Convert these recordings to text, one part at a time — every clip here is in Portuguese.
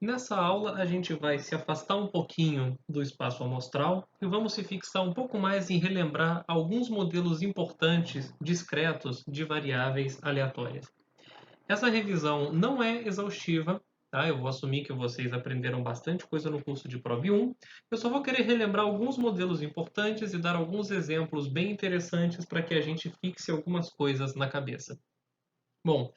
Nessa aula, a gente vai se afastar um pouquinho do espaço amostral e vamos se fixar um pouco mais em relembrar alguns modelos importantes, discretos, de variáveis aleatórias. Essa revisão não é exaustiva, tá? Eu vou assumir que vocês aprenderam bastante coisa no curso de Prov 1. Eu só vou querer relembrar alguns modelos importantes e dar alguns exemplos bem interessantes para que a gente fixe algumas coisas na cabeça. Bom,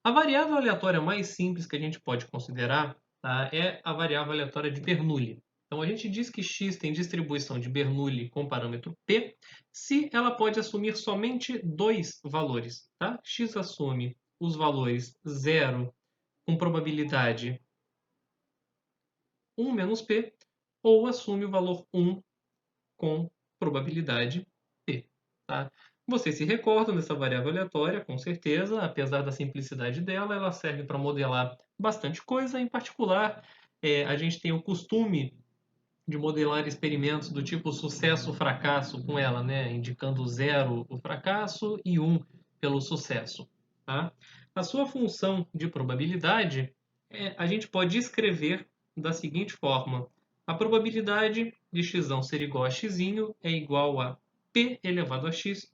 a variável aleatória mais simples que a gente pode considerar, tá, é a variável aleatória de Bernoulli. Então, a gente diz que x tem distribuição de Bernoulli com parâmetro p se ela pode assumir somente dois valores. Tá? X assume os valores 0 com probabilidade 1 menos p, ou assume o valor 1 com probabilidade p. Tá? Vocês se recordam dessa variável aleatória, com certeza, apesar da simplicidade dela, ela serve para modelar bastante coisa, em particular, a gente tem o costume de modelar experimentos do tipo sucesso-fracasso com ela, né? Indicando 0 o fracasso e 1 pelo sucesso. Tá? A sua função de probabilidade a gente pode escrever da seguinte forma: a probabilidade de x ser igual a x é igual a p elevado a x,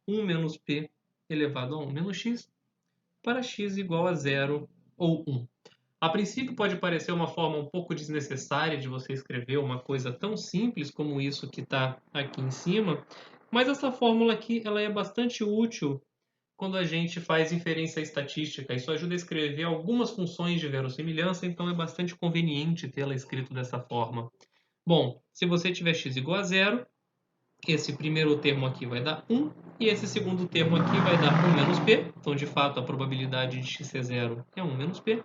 1 menos p elevado a 1 menos x, para x igual a 0 ou 1. A princípio pode parecer uma forma um pouco desnecessária de você escrever uma coisa tão simples como isso que está aqui em cima, mas essa fórmula aqui ela é bastante útil quando a gente faz inferência estatística. Isso ajuda a escrever algumas funções de verossimilhança, então é bastante conveniente tê-la escrito dessa forma. Bom, se você tiver x igual a 0, esse primeiro termo aqui vai dar 1, e esse segundo termo aqui vai dar 1 menos p. Então, de fato, a probabilidade de x ser 0 é 1 menos p.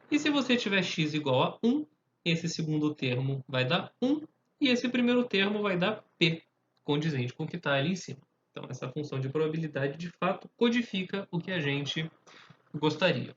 E se você tiver x igual a 1, esse segundo termo vai dar 1, e esse primeiro termo vai dar p, condizente com o que está ali em cima. Então, essa função de probabilidade, de fato, codifica o que a gente gostaria.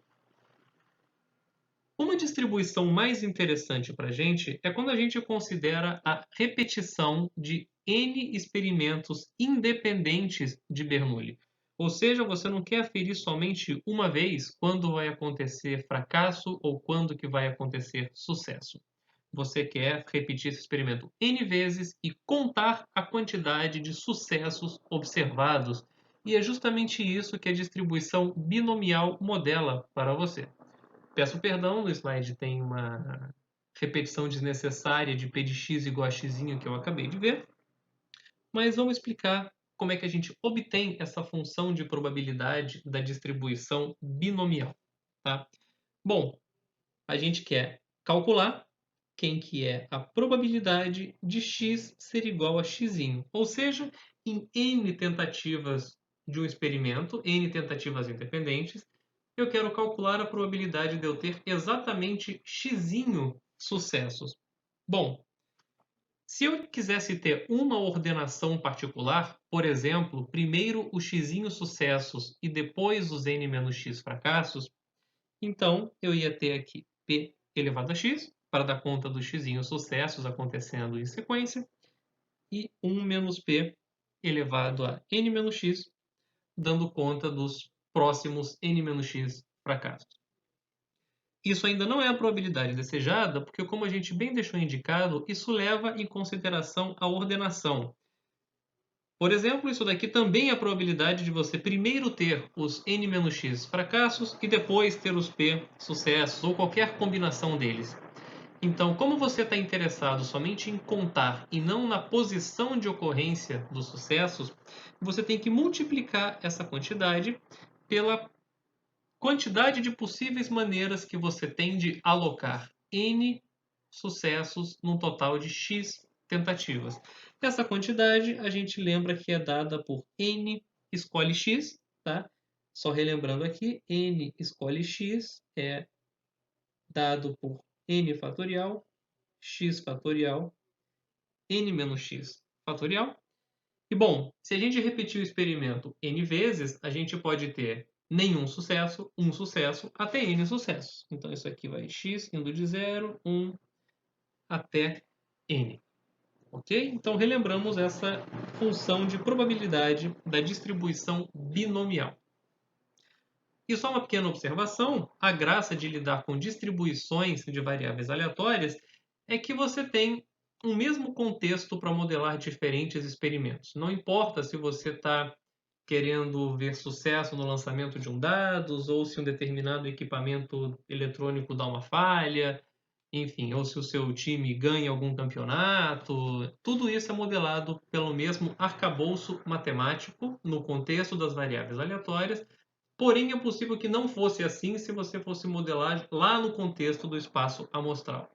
Uma distribuição mais interessante para a gente é quando a gente considera a repetição de N experimentos independentes de Bernoulli. Ou seja, você não quer aferir somente uma vez quando vai acontecer fracasso ou quando que vai acontecer sucesso. Você quer repetir esse experimento N vezes e contar a quantidade de sucessos observados. E é justamente isso que a distribuição binomial modela para você. Peço perdão, no slide tem uma repetição desnecessária de p de x igual a x que eu acabei de ver, mas vamos explicar como é que a gente obtém essa função de probabilidade da distribuição binomial. Tá? Bom, a gente quer calcular quem que é a probabilidade de x ser igual a x, ou seja, em n tentativas de um experimento, n tentativas independentes, eu quero calcular a probabilidade de eu ter exatamente x sucessos. Bom, se eu quisesse ter uma ordenação particular, por exemplo, primeiro os x sucessos e depois os n menos x fracassos, então eu ia ter aqui p elevado a x, para dar conta dos x sucessos acontecendo em sequência, e 1 menos p elevado a n menos x, dando conta dos próximos n menos x fracassos. Isso ainda não é a probabilidade desejada, porque, como a gente bem deixou indicado, isso leva em consideração a ordenação. Por exemplo, isso daqui também é a probabilidade de você primeiro ter os n-x fracassos e depois ter os p sucessos, ou qualquer combinação deles. Então, como você está interessado somente em contar e não na posição de ocorrência dos sucessos, você tem que multiplicar essa quantidade pela quantidade de possíveis maneiras que você tem de alocar n sucessos num total de x tentativas. Essa quantidade a gente lembra que é dada por n escolhe x, tá? Só relembrando aqui, n escolhe x é dado por n fatorial, x fatorial, n menos x fatorial. E bom, se a gente repetir o experimento n vezes, a gente pode ter nenhum sucesso, um sucesso, até n sucessos. Então isso aqui vai x indo de 0, 1 até n. Ok? Então relembramos essa função de probabilidade da distribuição binomial. E só uma pequena observação, a graça de lidar com distribuições de variáveis aleatórias é que você tem um mesmo contexto para modelar diferentes experimentos. Não importa se você está querendo ver sucesso no lançamento de um dados, ou se um determinado equipamento eletrônico dá uma falha, enfim, ou se o seu time ganha algum campeonato, tudo isso é modelado pelo mesmo arcabouço matemático no contexto das variáveis aleatórias. Porém, é possível que não fosse assim se você fosse modelar lá no contexto do espaço amostral.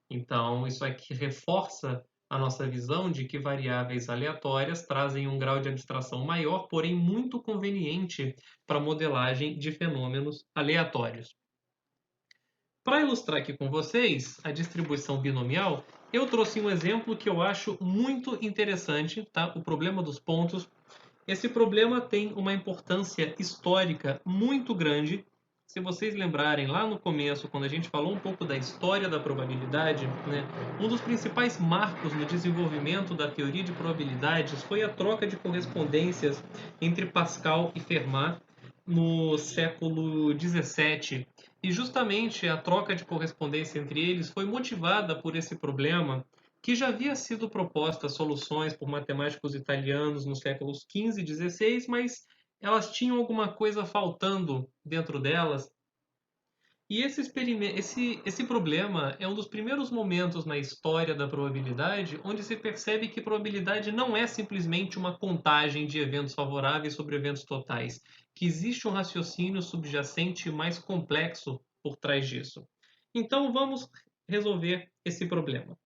Então, isso aqui reforça a nossa visão de que variáveis aleatórias trazem um grau de abstração maior, porém muito conveniente para a modelagem de fenômenos aleatórios. Para ilustrar aqui com vocês a distribuição binomial, eu trouxe um exemplo que eu acho muito interessante, tá? O problema dos pontos. Esse problema tem uma importância histórica muito grande. Se vocês lembrarem lá no começo, quando a gente falou um pouco da história da probabilidade, né, um dos principais marcos no desenvolvimento da teoria de probabilidades foi a troca de correspondências entre Pascal e Fermat no século XVII. E justamente a troca de correspondência entre eles foi motivada por esse problema que já havia sido proposta soluções por matemáticos italianos nos séculos XV e XVI, mas elas tinham alguma coisa faltando dentro delas. E esse problema é um dos primeiros momentos na história da probabilidade onde se percebe que probabilidade não é simplesmente uma contagem de eventos favoráveis sobre eventos totais, que existe um raciocínio subjacente mais complexo por trás disso. Então vamos resolver esse problema.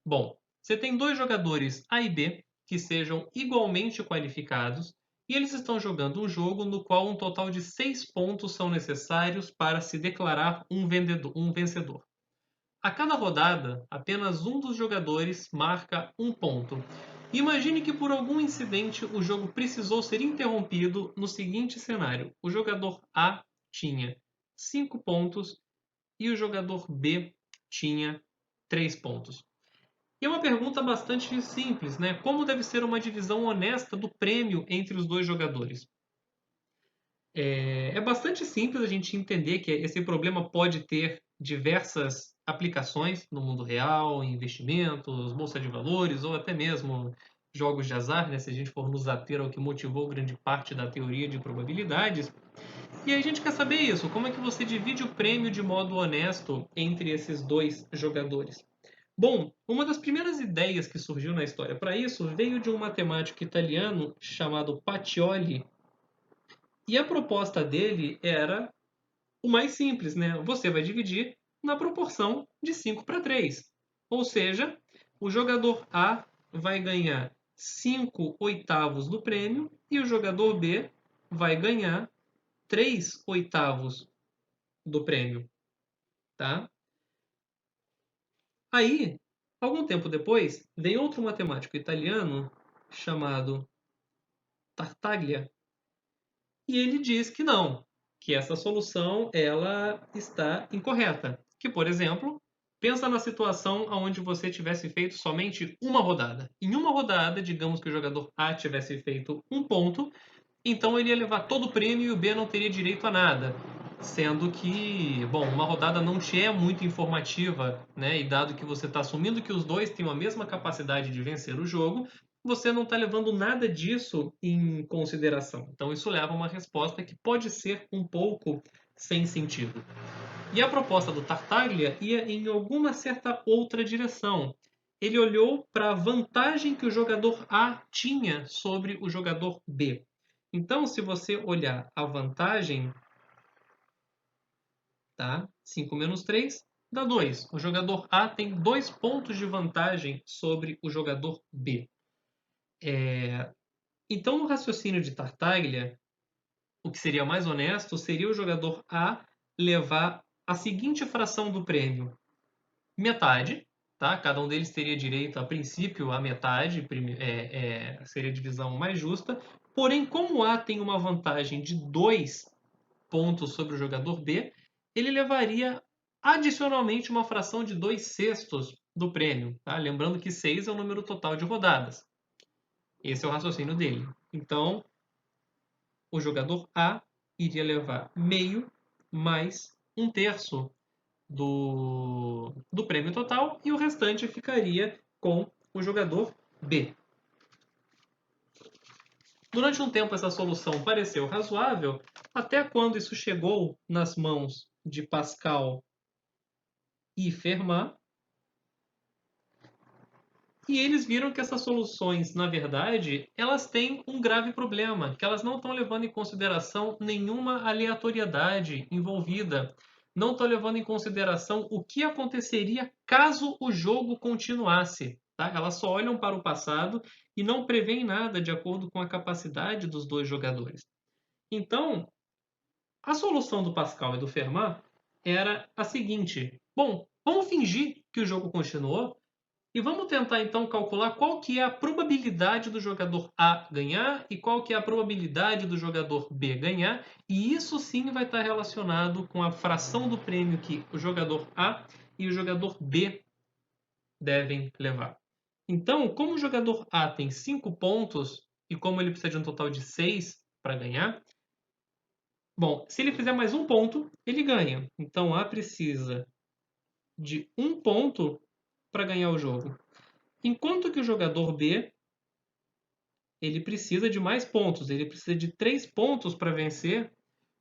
Bom, você tem dois jogadores A e B que sejam igualmente qualificados e eles estão jogando um jogo no qual um total de 6 pontos são necessários para se declarar um vencedor. A cada rodada, apenas um dos jogadores marca um ponto. Imagine que por algum incidente o jogo precisou ser interrompido no seguinte cenário: o jogador A tinha 5 pontos e o jogador B tinha 3 pontos. E é uma pergunta bastante simples, né? Como deve ser uma divisão honesta do prêmio entre os dois jogadores? É bastante simples a gente entender que esse problema pode ter diversas aplicações no mundo real, em investimentos, bolsa de valores ou até mesmo jogos de azar, né? Se a gente for nos ater ao que motivou grande parte da teoria de probabilidades. E aí a gente quer saber isso, como é que você divide o prêmio de modo honesto entre esses dois jogadores? Bom, uma das primeiras ideias que surgiu na história para isso veio de um matemático italiano chamado Pacioli. E a proposta dele era o mais simples, né? Você vai dividir na proporção de 5 para 3. Ou seja, o jogador A vai ganhar 5 oitavos do prêmio e o jogador B vai ganhar 3 oitavos do prêmio, tá? Aí, algum tempo depois, vem outro matemático italiano chamado Tartaglia e ele diz que não, que essa solução ela está incorreta. Que, por exemplo, pensa na situação onde você tivesse feito somente uma rodada. Em uma rodada, digamos que o jogador A tivesse feito um ponto, então ele ia levar todo o prêmio e o B não teria direito a nada. Sendo que, bom, uma rodada não te é muito informativa, né? E dado que você está assumindo que os dois têm a mesma capacidade de vencer o jogo, você não está levando nada disso em consideração. Então isso leva a uma resposta que pode ser um pouco sem sentido. E a proposta do Tartaglia ia em alguma certa outra direção. Ele olhou para a vantagem que o jogador A tinha sobre o jogador B. Então, se você olhar a vantagem, tá? 5 menos 3 dá 2. O jogador A tem 2 pontos de vantagem sobre o jogador B. Então, no raciocínio de Tartaglia, o que seria mais honesto seria o jogador A levar a seguinte fração do prêmio: metade, tá? Cada um deles teria direito, a princípio, a metade, seria a divisão mais justa. Porém, como A tem uma vantagem de 2 pontos sobre o jogador B, ele levaria adicionalmente uma fração de 2 sextos do prêmio, tá? Lembrando que 6 é o número total de rodadas. Esse é o raciocínio dele. Então, o jogador A iria levar meio mais 1/3 do prêmio total e o restante ficaria com o jogador B. Durante um tempo essa solução pareceu razoável, até quando isso chegou nas mãos de Pascal e Fermat, e eles viram que essas soluções, na verdade, elas têm um grave problema, que elas não estão levando em consideração nenhuma aleatoriedade envolvida. Não estão levando em consideração o que aconteceria caso o jogo continuasse. Tá? Elas só olham para o passado e não prevêem nada de acordo com a capacidade dos dois jogadores. Então, a solução do Pascal e do Fermat era a seguinte: bom, vamos fingir que o jogo continuou e vamos tentar então calcular qual que é a probabilidade do jogador A ganhar e qual que é a probabilidade do jogador B ganhar, e isso sim vai estar relacionado com a fração do prêmio que o jogador A e o jogador B devem levar. Então, como o jogador A tem 5 pontos e como ele precisa de um total de 6 para ganhar, bom, se ele fizer mais um ponto, ele ganha. Então A precisa de um ponto para ganhar o jogo. Enquanto que o jogador B, ele precisa de mais pontos, ele precisa de 3 pontos para vencer,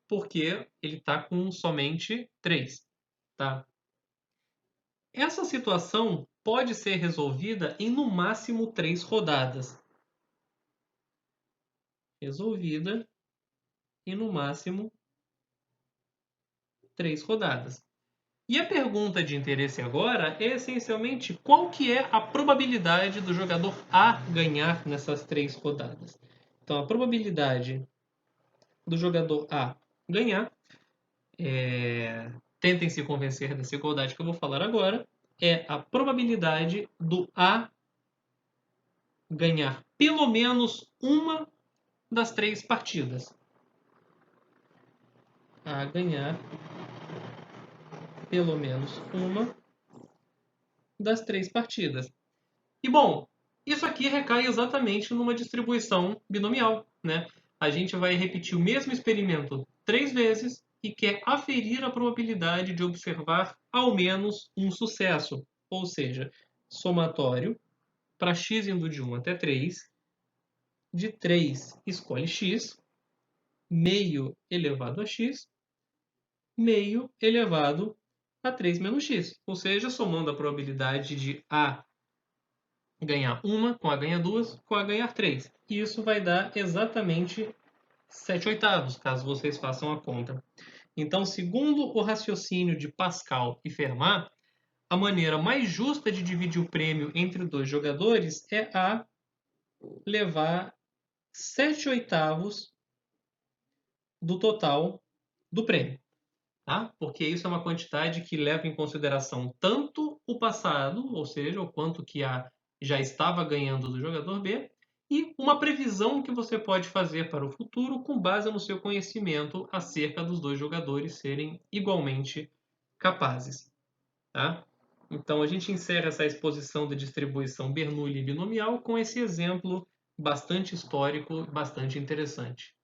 porque ele está com somente 3. Tá? Essa situação pode ser resolvida em no máximo 3 rodadas. Resolvida em no máximo 3 rodadas. E a pergunta de interesse agora é essencialmente qual que é a probabilidade do jogador A ganhar nessas 3 rodadas. Então, a probabilidade do jogador A ganhar, tentem se convencer dessa igualdade que eu vou falar agora, é a probabilidade do A ganhar pelo menos uma das 3 partidas. A ganhar pelo menos uma das 3 partidas. E bom, isso aqui recai exatamente numa distribuição binomial, né? A gente vai repetir o mesmo experimento 3 vezes e quer aferir a probabilidade de observar ao menos um sucesso, ou seja, somatório para x indo de 1 até 3, de 3 escolhe x, meio elevado a x, meio elevado a 3 menos x, ou seja, somando a probabilidade de A ganhar uma, com A ganhar duas, com A ganhar 3. E isso vai dar exatamente 7/8, caso vocês façam a conta. Então, segundo o raciocínio de Pascal e Fermat, a maneira mais justa de dividir o prêmio entre dois jogadores é A levar 7/8 do total do prêmio. Tá? Porque isso é uma quantidade que leva em consideração tanto o passado, ou seja, o quanto que A já estava ganhando do jogador B, e uma previsão que você pode fazer para o futuro com base no seu conhecimento acerca dos dois jogadores serem igualmente capazes. Tá? Então a gente encerra essa exposição da distribuição Bernoulli binomial com esse exemplo bastante histórico, bastante interessante.